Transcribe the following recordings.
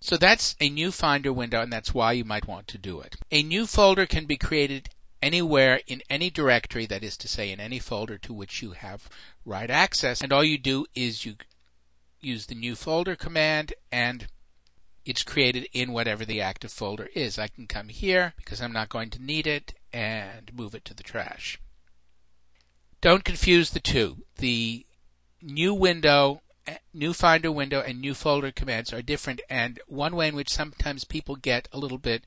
So that's a new Finder window, and that's why you might want to do it. A new folder can be created anywhere in any directory, that is to say in any folder to which you have write access, and all you do is you use the new folder command and it's created in whatever the active folder is. I can come here because I'm not going to need it and move it to the trash. Don't confuse the two. The new window, new Finder window, and new folder commands are different, and one way in which sometimes people get a little bit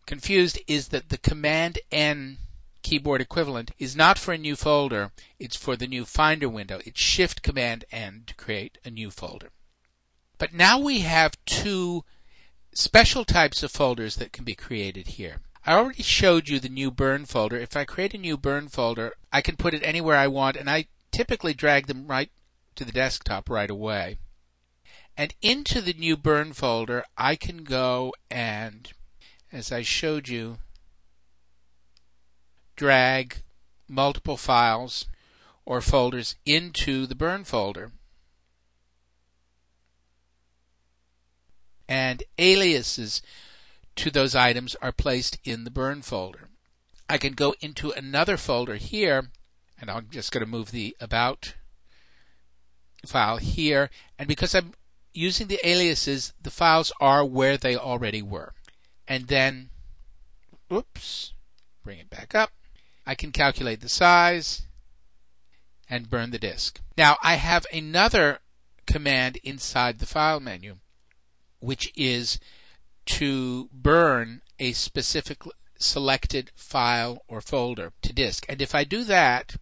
confused is that the Command N keyboard equivalent is not for a new folder, it's for the new Finder window. It's Shift Command N to create a new folder. But now we have two special types of folders that can be created here. I already showed you the new burn folder. If I create a new burn folder, I can put it anywhere I want, and I typically drag them right to the desktop right away. And into the new burn folder, I can go and, as I showed you, drag multiple files or folders into the burn folder. And aliases to those items are placed in the burn folder. I can go into another folder here, and I'm just going to move the About file here, and because I'm using the aliases, the files are where they already were. And then, bring it back up. I can calculate the size and burn the disk. Now I have another command inside the file menu, which is to burn a specific selected file or folder to disk. And if I do that,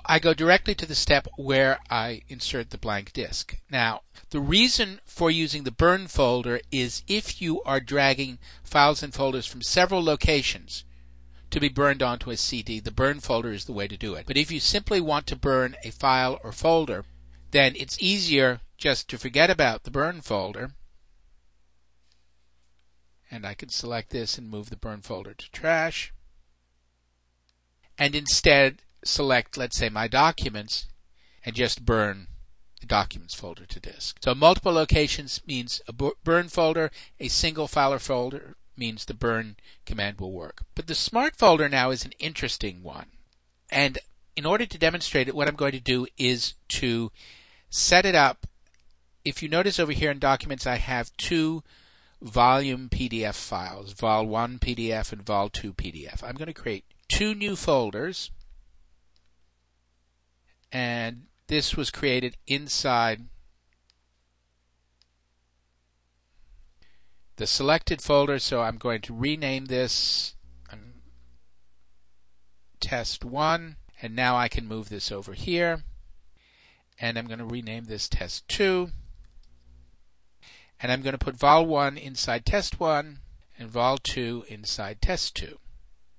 I go directly to the step where I insert the blank disk. Now, the reason for using the burn folder is if you are dragging files and folders from several locations to be burned onto a CD, the burn folder is the way to do it. But if you simply want to burn a file or folder, then it's easier just to forget about the burn folder. And I can select this and move the burn folder to trash. And instead select, let's say, my documents and just burn the documents folder to disk. So multiple locations means a burn folder. A single file or folder means the burn command will work. But the smart folder now is an interesting one. And in order to demonstrate it, what I'm going to do is to set it up. If you notice over here in Documents, I have two volume PDF files, vol1 PDF and vol2 PDF. I'm going to create two new folders, and this was created inside the selected folder, so I'm going to rename this test1, and now I can move this over here, and I'm going to rename this test2. And I'm going to put vol1 inside test1 and vol2 inside test2.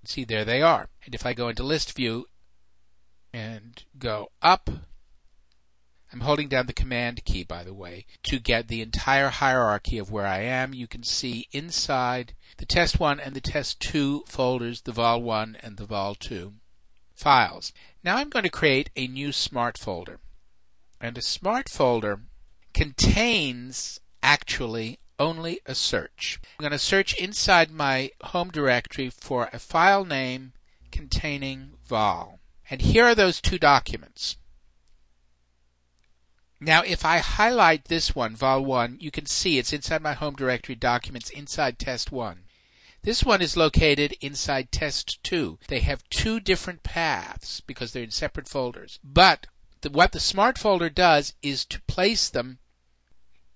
See, there they are. And if I go into list view and go up, I'm holding down the command key, by the way, to get the entire hierarchy of where I am. You can see inside the test1 and the test2 folders, the vol1 and the vol2 files. Now I'm going to create a new smart folder. And a smart folder contains actually only a search. I'm going to search inside my home directory for a file name containing vol. And here are those two documents. Now if I highlight this one, vol1, you can see it's inside my home directory documents inside test1. This one is located inside test2. They have two different paths because they're in separate folders. But what the smart folder does is to place them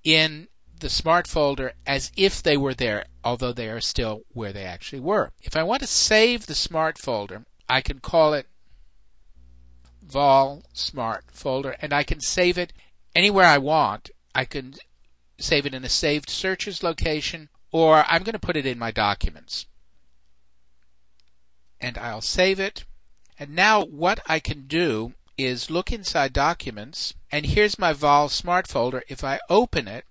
in the smart folder as if they were there, although they are still where they actually were. If I want to save the smart folder, I can call it vol smart folder, and I can save it anywhere I want. I can save it in a saved searches location, or I'm going to put it in my documents. And I'll save it. And now what I can do is look inside documents, and here's my vol smart folder. If I open it,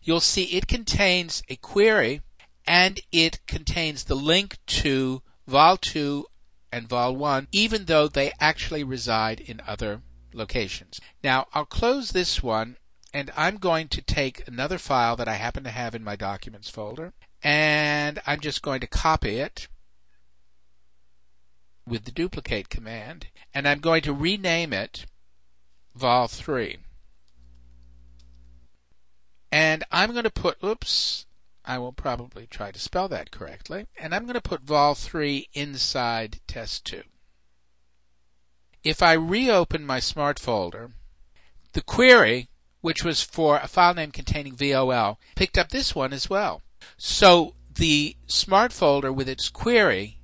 you'll see it contains a query and it contains the link to vol2 and vol1, even though they actually reside in other locations. Now I'll close this one and I'm going to take another file that I happen to have in my Documents folder, and I'm just going to copy it with the duplicate command, and I'm going to rename it vol3. And I'm going to put, I will probably try to spell that correctly, and I'm going to put vol3 inside test2. If I reopen my Smart folder, the query, which was for a file name containing VOL, picked up this one as well. So the Smart folder with its query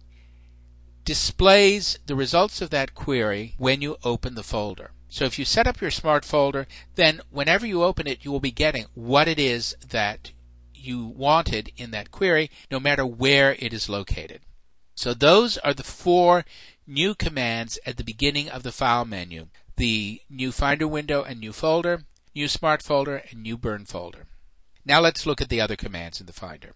displays the results of that query when you open the folder. So if you set up your Smart folder, then whenever you open it, you will be getting what it is that you wanted in that query, no matter where it is located. So those are the 4 new commands at the beginning of the file menu: the new Finder window and new folder, new Smart folder, and new Burn folder. Now let's look at the other commands in the Finder.